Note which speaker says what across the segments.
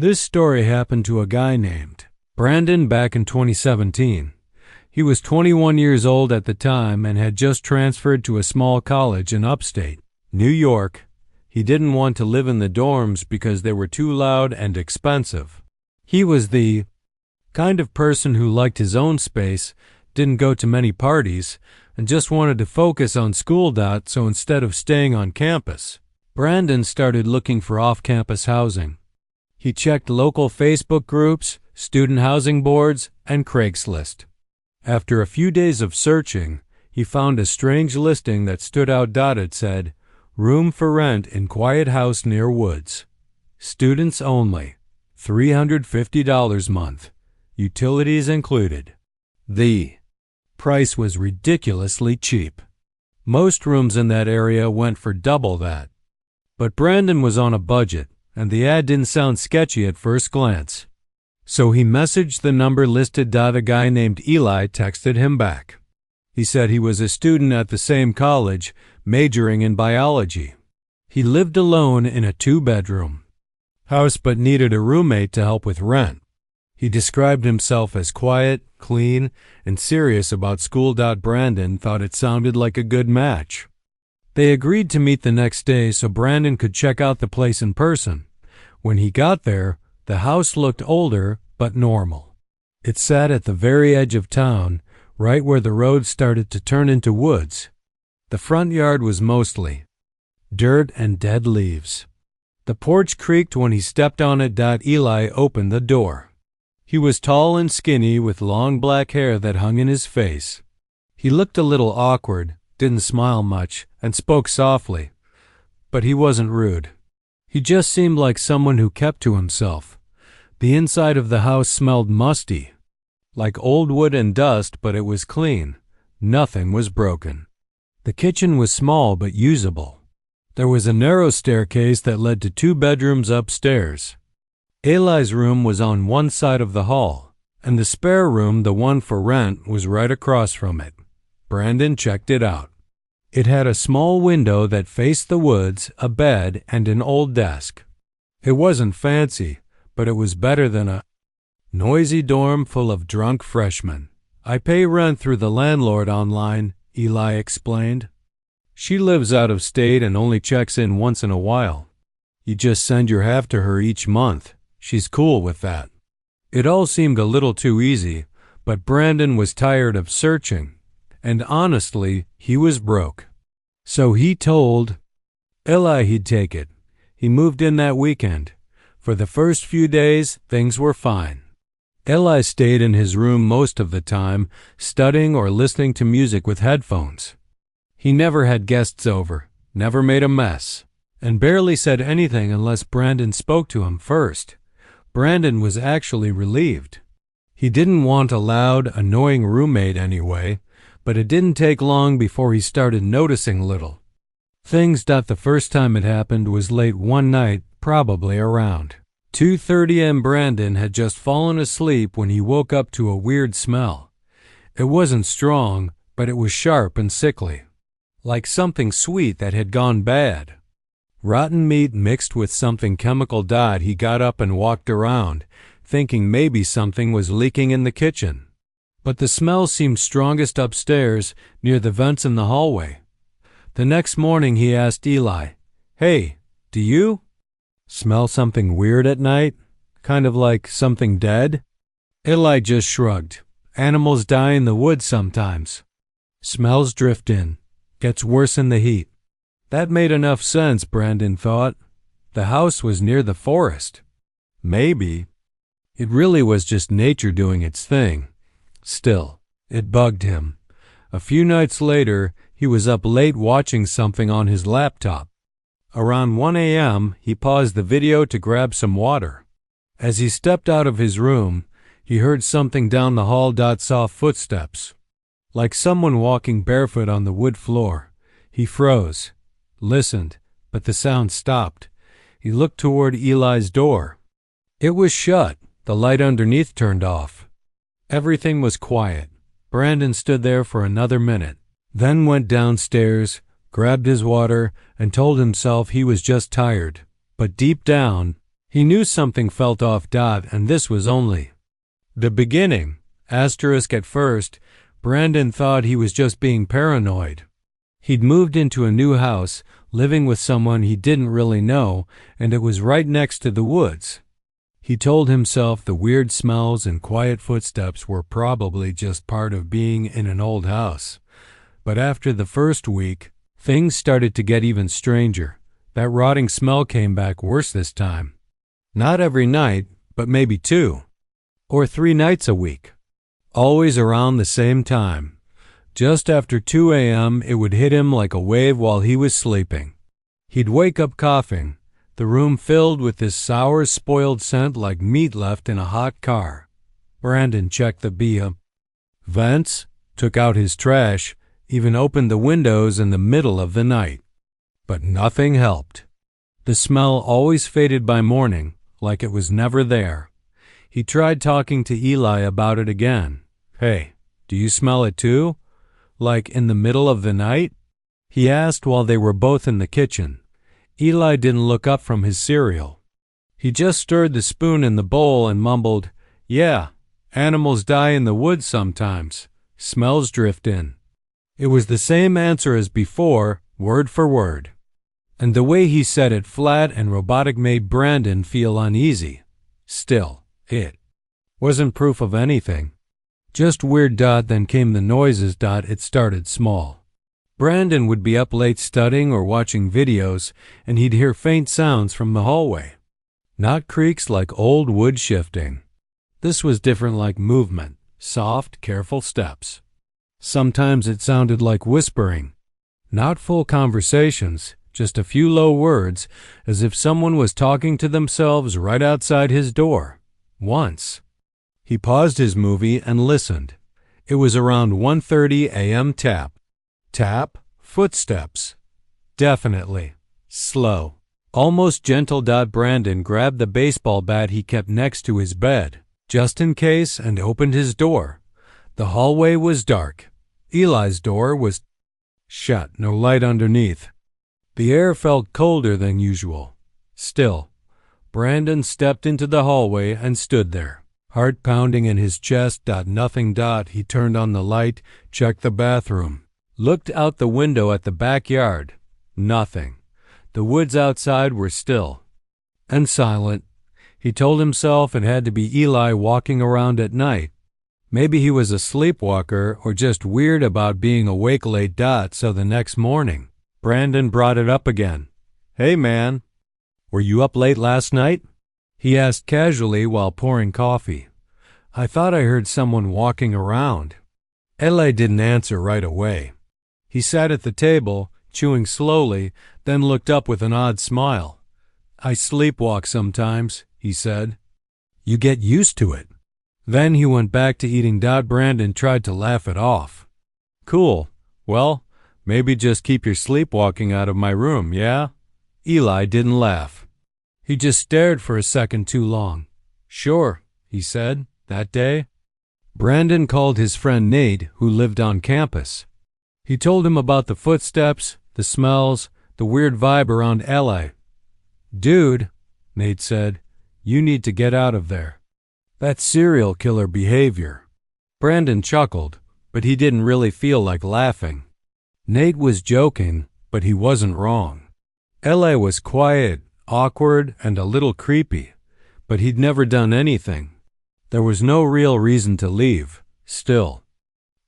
Speaker 1: This story happened to a guy named Brandon back in 2017. He was 21 years old at the time and had just transferred to a small college in upstate New York. He didn't want to live in the dorms because they were too loud and expensive. He was the kind of person who liked his own space, didn't go to many parties, and just wanted to focus on school. So instead of staying on campus, Brandon started looking for off-campus housing. He checked local Facebook groups, student housing boards, and Craigslist. After a few days of searching, he found a strange listing that stood out. It said, "Room for rent in quiet house near woods. Students only. $350 month. Utilities included." The price was ridiculously cheap. Most rooms in that area went for double that. But Brandon was on a budget, and the ad didn't sound sketchy at first glance. So he messaged the number listed. A guy named Eli texted him back. He said he was a student at the same college, majoring in biology. He lived alone in a 2-bedroom house but needed a roommate to help with rent. He described himself as quiet, clean, and serious about school. Brandon thought it sounded like a good match. They agreed to meet the next day so Brandon could check out the place in person. When he got there, the house looked older but normal. It sat at the very edge of town, right where the road started to turn into woods. The front yard was mostly dirt and dead leaves. The porch creaked when he stepped on it. Eli opened the door. He was tall and skinny with long black hair that hung in his face. He looked a little awkward, didn't smile much, and spoke softly. But he wasn't rude. He just seemed like someone who kept to himself. The inside of the house smelled musty, like old wood and dust, but it was clean. Nothing was broken. The kitchen was small but usable. There was a narrow staircase that led to 2 bedrooms upstairs. Eli's room was on one side of the hall, and the spare room, the one for rent, was right across from it. Brandon checked it out. It had a small window that faced the woods, a bed, and an old desk. It wasn't fancy, but it was better than a noisy dorm full of drunk freshmen. "I pay rent through the landlord online," Eli explained. "She lives out of state and only checks in once in a while. You just send your half to her each month. She's cool with that." It all seemed a little too easy, but Brandon was tired of searching, and honestly, he was broke. So he told Eli he'd take it. He moved in that weekend. For the first few days, things were fine. Eli stayed in his room most of the time, studying or listening to music with headphones. He never had guests over, never made a mess, and barely said anything unless Brandon spoke to him first. Brandon was actually relieved. He didn't want a loud, annoying roommate anyway, but it didn't take long before he started noticing little things. The first time it happened was late one night, probably around 2:30 a.m. Brandon had just fallen asleep when he woke up to a weird smell. It wasn't strong, but it was sharp and sickly, like something sweet that had gone bad. Rotten meat mixed with something chemical. He got up and walked around, thinking maybe something was leaking in the kitchen. But the smell seemed strongest upstairs, near the vents in the hallway. The next morning he asked Eli, "Hey, do you smell something weird at night? Kind of like something dead?" Eli just shrugged. "Animals die in the woods sometimes. Smells drift in. Gets worse in the heat." That made enough sense, Brandon thought. The house was near the forest. Maybe it really was just nature doing its thing. Still, it bugged him. A few nights later, he was up late watching something on his laptop. Around 1 a.m., he paused the video to grab some water. As he stepped out of his room, he heard something down the hall. Saw footsteps, like someone walking barefoot on the wood floor. He froze, listened, but the sound stopped. He looked toward Eli's door. It was shut, the light underneath turned off. Everything was quiet. Brandon stood there for another minute, then went downstairs, grabbed his water, and told himself he was just tired. But deep down, He knew something felt off. And this was only the beginning. Asterisk at first, Brandon thought he was just being paranoid. He'd moved into a new house, living with someone he didn't really know, and it was right next to the woods. He told himself the weird smells and quiet footsteps were probably just part of being in an old house. But after the first week, things started to get even stranger. That rotting smell came back worse this time. Not every night, but maybe 2 or 3 nights a week. Always around the same time. Just after 2 a.m., it would hit him like a wave while he was sleeping. He'd wake up coughing, the room filled with this sour, spoiled scent like meat left in a hot car. Brandon checked the vents, took out his trash, even opened the windows in the middle of the night. But nothing helped. The smell always faded by morning, like it was never there. He tried talking to Eli about it again. Hey, do you smell it too? Like in the middle of the night? He asked while they were both in the kitchen. Eli didn't look up from his cereal. He just stirred the spoon in the bowl and mumbled, "Yeah, animals die in the woods sometimes. Smells drift in." It was the same answer as before, word for word. And the way he said it, flat and robotic, made Brandon feel uneasy. Still, it wasn't proof of anything. Just weird. Then came the noises. It started small. Brandon would be up late studying or watching videos, and he'd hear faint sounds from the hallway. Not creaks like old wood shifting. This was different, like movement, soft, careful steps. Sometimes it sounded like whispering. Not full conversations, just a few low words, as if someone was talking to themselves right outside his door. Once, he paused his movie and listened. It was around 1:30 a.m. Tap, footsteps. Definitely. Slow. Almost gentle. Brandon grabbed the baseball bat he kept next to his bed, just in case, and opened his door. The hallway was dark. Eli's door was shut, no light underneath. The air felt colder than usual. Still, Brandon stepped into the hallway and stood there, heart pounding in his chest. Nothing. He turned on the light, checked the bathroom, looked out the window at the backyard. Nothing. The woods outside were still and silent. He told himself it had to be Eli walking around at night. Maybe he was a sleepwalker or just weird about being awake late. So the next morning, Brandon brought it up again. "Hey man, were you up late last night?" he asked casually while pouring coffee. "I thought I heard someone walking around." Eli didn't answer right away. He sat at the table, chewing slowly, then looked up with an odd smile. "I sleepwalk sometimes," he said. "You get used to it." Then he went back to eating. Brandon tried to laugh it off. "Cool. Well, maybe just keep your sleepwalking out of my room, yeah?" Eli didn't laugh. He just stared for a second too long. "Sure," he said, that day. Brandon called his friend Nate, who lived on campus. He told him about the footsteps, the smells, the weird vibe around Eli. "Dude," Nate said, "you need to get out of there. That's serial killer behavior." Brandon chuckled, but he didn't really feel like laughing. Nate was joking, but he wasn't wrong. Eli was quiet, awkward, and a little creepy, but he'd never done anything. There was no real reason to leave. Still,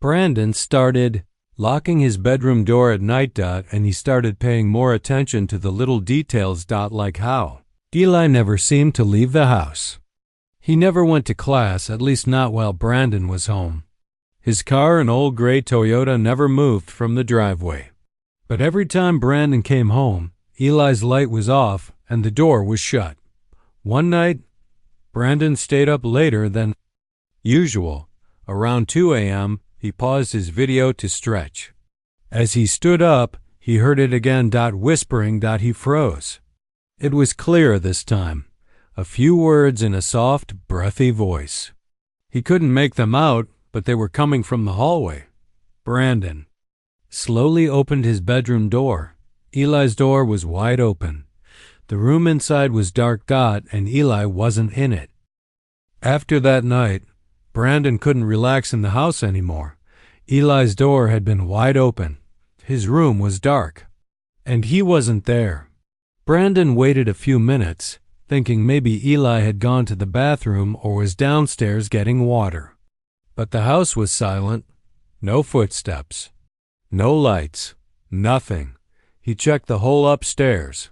Speaker 1: Brandon started locking his bedroom door at night. And he started paying more attention to the little details. Like how Eli never seemed to leave the house. He never went to class, at least not while Brandon was home. His car, an old gray Toyota, never moved from the driveway. But every time Brandon came home, Eli's light was off and the door was shut. One night, Brandon stayed up later than usual. Around 2 a.m., he paused his video to stretch. As he stood up, he heard it again. Whispering. He froze. It was clear this time. A few words in a soft, breathy voice. He couldn't make them out, but they were coming from the hallway. Brandon slowly opened his bedroom door. Eli's door was wide open. The room inside was dark, and Eli wasn't in it. After that night, Brandon couldn't relax in the house anymore. Eli's door had been wide open. His room was dark, and he wasn't there. Brandon waited a few minutes, thinking maybe Eli had gone to the bathroom or was downstairs getting water. But the house was silent. No footsteps. No lights. Nothing. He checked the whole upstairs.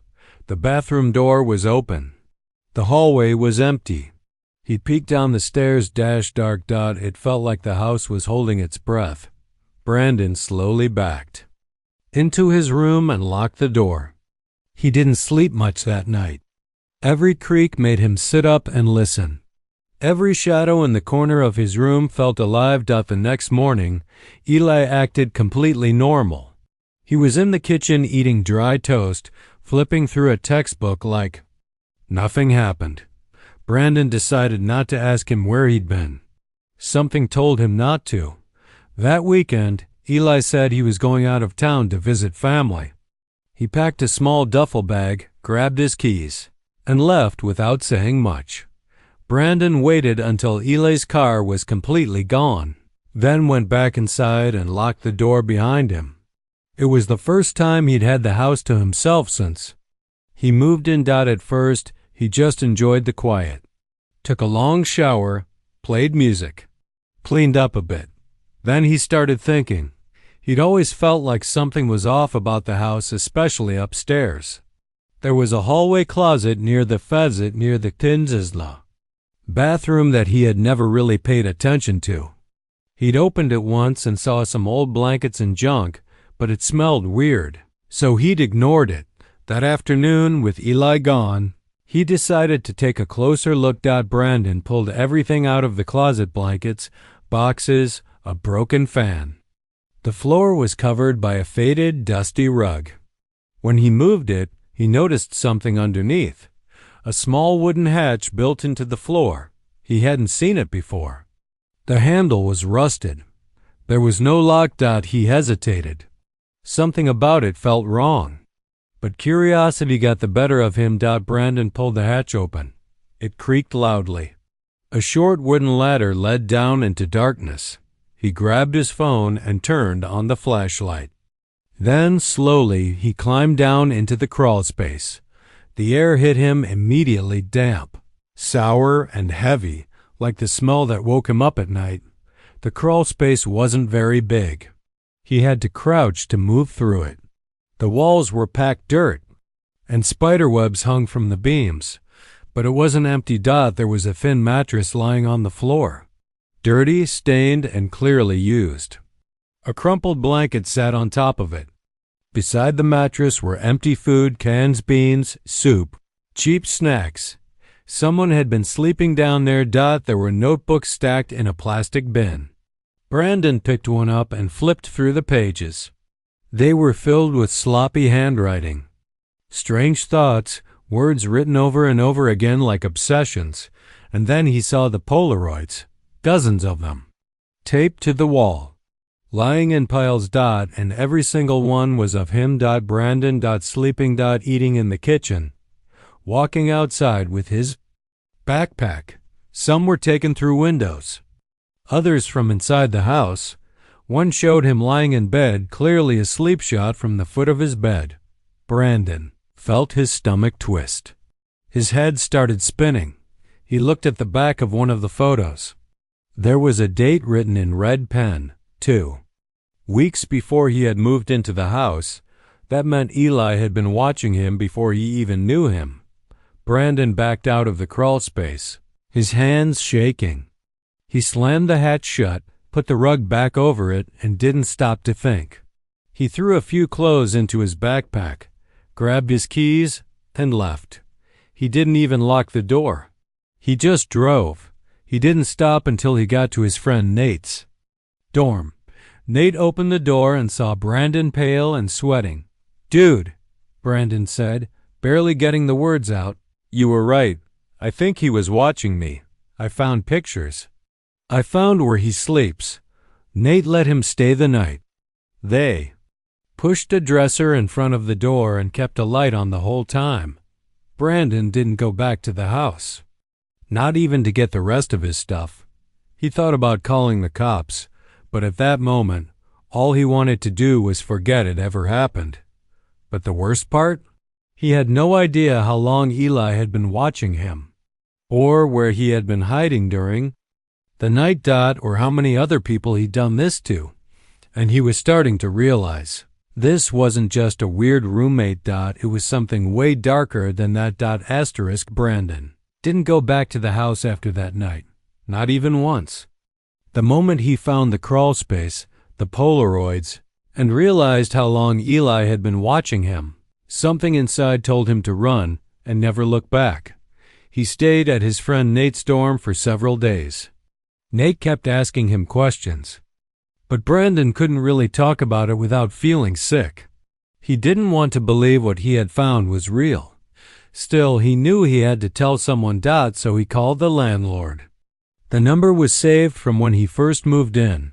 Speaker 1: The bathroom door was open. The hallway was empty. He peeked down the stairs, dark. It felt like the house was holding its breath. Brandon slowly backed into his room and locked the door. He didn't sleep much that night. Every creak made him sit up and listen. Every shadow in the corner of his room felt alive. The next morning, Eli acted completely normal. He was in the kitchen eating dry toast, flipping through a textbook like nothing happened. Brandon decided not to ask him where he'd been. Something told him not to. That weekend, Eli said he was going out of town to visit family. He packed a small duffel bag, grabbed his keys, and left without saying much. Brandon waited until Eli's car was completely gone, then went back inside and locked the door behind him. It was the first time he'd had the house to himself since he moved in. At first, he just enjoyed the quiet, took a long shower, played music, cleaned up a bit. Then he started thinking. He'd always felt like something was off about the house, especially upstairs. There was a hallway closet near the Tinzisla bathroom that he had never really paid attention to. He'd opened it once and saw some old blankets and junk, but it smelled weird, so he'd ignored it. That afternoon, with Eli gone, he decided to take a closer look. Brandon pulled everything out of the closet: blankets, boxes, a broken fan. The floor was covered by a faded, dusty rug. When he moved it, he noticed something underneath. A small wooden hatch built into the floor. He hadn't seen it before. The handle was rusted. There was no lock. He hesitated. Something about it felt wrong. But curiosity got the better of him. Brandon pulled the hatch open. It creaked loudly. A short wooden ladder led down into darkness. He grabbed his phone and turned on the flashlight. Then, slowly, he climbed down into the crawl space. The air hit him immediately, damp, sour, and heavy, like the smell that woke him up at night. The crawl space wasn't very big. He had to crouch to move through it. The walls were packed dirt, and spiderwebs hung from the beams. But it wasn't empty. There was a thin mattress lying on the floor. Dirty, stained, and clearly used. A crumpled blanket sat on top of it. Beside the mattress were empty food cans, beans, soup, cheap snacks. Someone had been sleeping down there. There were notebooks stacked in a plastic bin. Brandon picked one up and flipped through the pages. They were filled with sloppy handwriting. Strange thoughts, words written over and over again like obsessions. And then he saw the Polaroids. Dozens of them, taped to the wall, lying in piles. And every single one was of him. Brandon. Sleeping. Eating in the kitchen, walking outside with his backpack. Some were taken through windows, others from inside the house. One showed him lying in bed, clearly a sleep shot from the foot of his bed. Brandon felt his stomach twist. His head started spinning. He looked at the back of one of the photos. There was a date written in red pen, 2 weeks before he had moved into the house. That meant Eli had been watching him before he even knew him. Brandon backed out of the crawl space, his hands shaking. He slammed the hatch shut, put the rug back over it, and didn't stop to think. He threw a few clothes into his backpack, grabbed his keys, and left. He didn't even lock the door. He just drove. He didn't stop until he got to his friend Nate's dorm. Nate opened the door and saw Brandon pale and sweating. "Dude," Brandon said, barely getting the words out. "You were right. I think he was watching me. I found pictures. I found where he sleeps." Nate let him stay the night. They pushed a dresser in front of the door and kept a light on the whole time. Brandon didn't go back to the house, not even to get the rest of his stuff. He thought about calling the cops, but at that moment, all he wanted to do was forget it ever happened. But the worst part? He had no idea how long Eli had been watching him, or where he had been hiding during the night. Or how many other people he'd done this to. And he was starting to realize this wasn't just a weird roommate. It was something way darker than that. Brandon didn't go back to the house after that night, not even once. The moment he found the crawl space, the Polaroids, and realized how long Eli had been watching him, something inside told him to run and never look back. He stayed at his friend Nate's dorm for several days. Nate kept asking him questions, but Brandon couldn't really talk about it without feeling sick. He didn't want to believe what he had found was real. Still, he knew he had to tell someone. So he called the landlord. The number was saved from when he first moved in.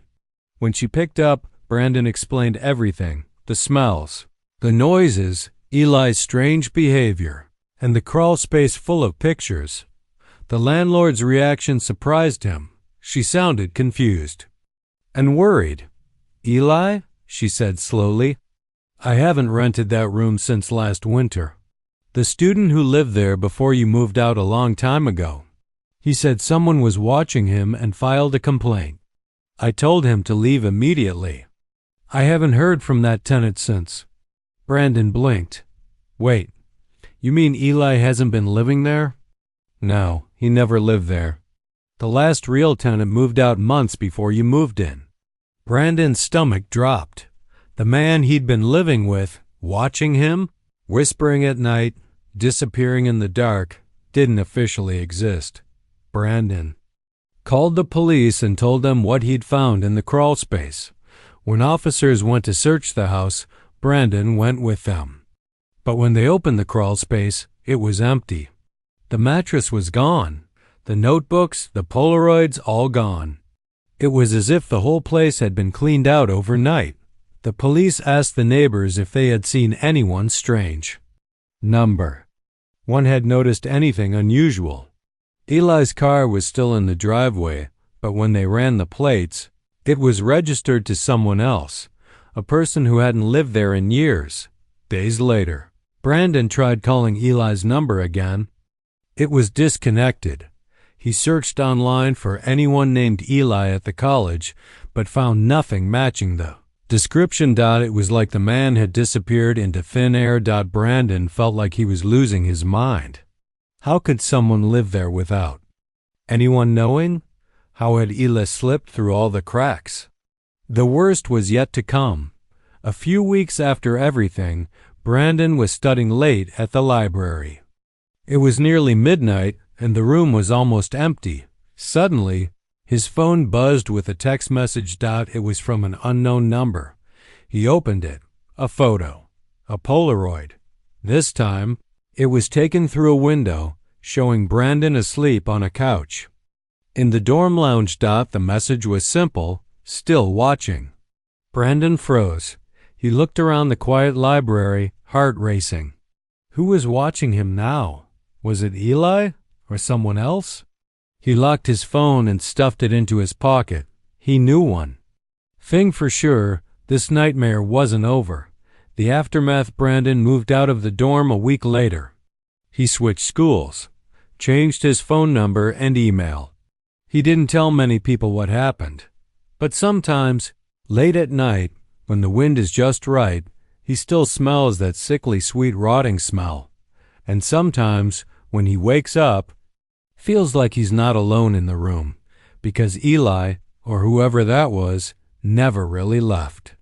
Speaker 1: When she picked up, Brandon explained everything: the smells, the noises, Eli's strange behavior, and the crawl space full of pictures. The landlord's reaction surprised him. She sounded confused and worried. "Eli," she said slowly, "I haven't rented that room since last winter. The student who lived there before you moved out a long time ago. He said someone was watching him and filed a complaint. I told him to leave immediately. I haven't heard from that tenant since." Brandon blinked. "Wait, you mean Eli hasn't been living there?" "No, he never lived there. The last real tenant moved out months before you moved in." Brandon's stomach dropped. The man he'd been living with, watching him, whispering at night, disappearing in the dark, didn't officially exist. Brandon called the police and told them what he'd found in the crawl space. When officers went to search the house, Brandon went with them. But when they opened the crawl space, it was empty. The mattress was gone. The notebooks, the Polaroids, all gone. It was as if the whole place had been cleaned out overnight. The police asked the neighbors if they had seen anyone strange. Number. One had noticed anything unusual. Eli's car was still in the driveway, but when they ran the plates, it was registered to someone else, a person who hadn't lived there in years. Days later, Brandon tried calling Eli's number again. It was disconnected. He searched online for anyone named Eli at the college, but found nothing matching the description. It was like the man had disappeared into thin air. Brandon felt like he was losing his mind. How could someone live there without anyone knowing? How had Eli slipped through all the cracks? The worst was yet to come. A few weeks after everything, Brandon was studying late at the library. It was nearly midnight, and the room was almost empty. Suddenly, his phone buzzed with a text message. It was from an unknown number. He opened it. A photo. A Polaroid. This time, it was taken through a window, showing Brandon asleep on a couch. In the dorm lounge. The message was simple: still watching. Brandon froze. He looked around the quiet library, heart racing. Who was watching him now? Was it Eli? Or someone else? He locked his phone and stuffed it into his pocket. He knew one thing for sure: this nightmare wasn't over. The aftermath. Brandon moved out of the dorm a week later. He switched schools, changed his phone number and email. He didn't tell many people what happened. But sometimes, late at night, when the wind is just right, he still smells that sickly sweet rotting smell. And sometimes, when he wakes up, feels like he's not alone in the room, because Eli, or whoever that was, never really left.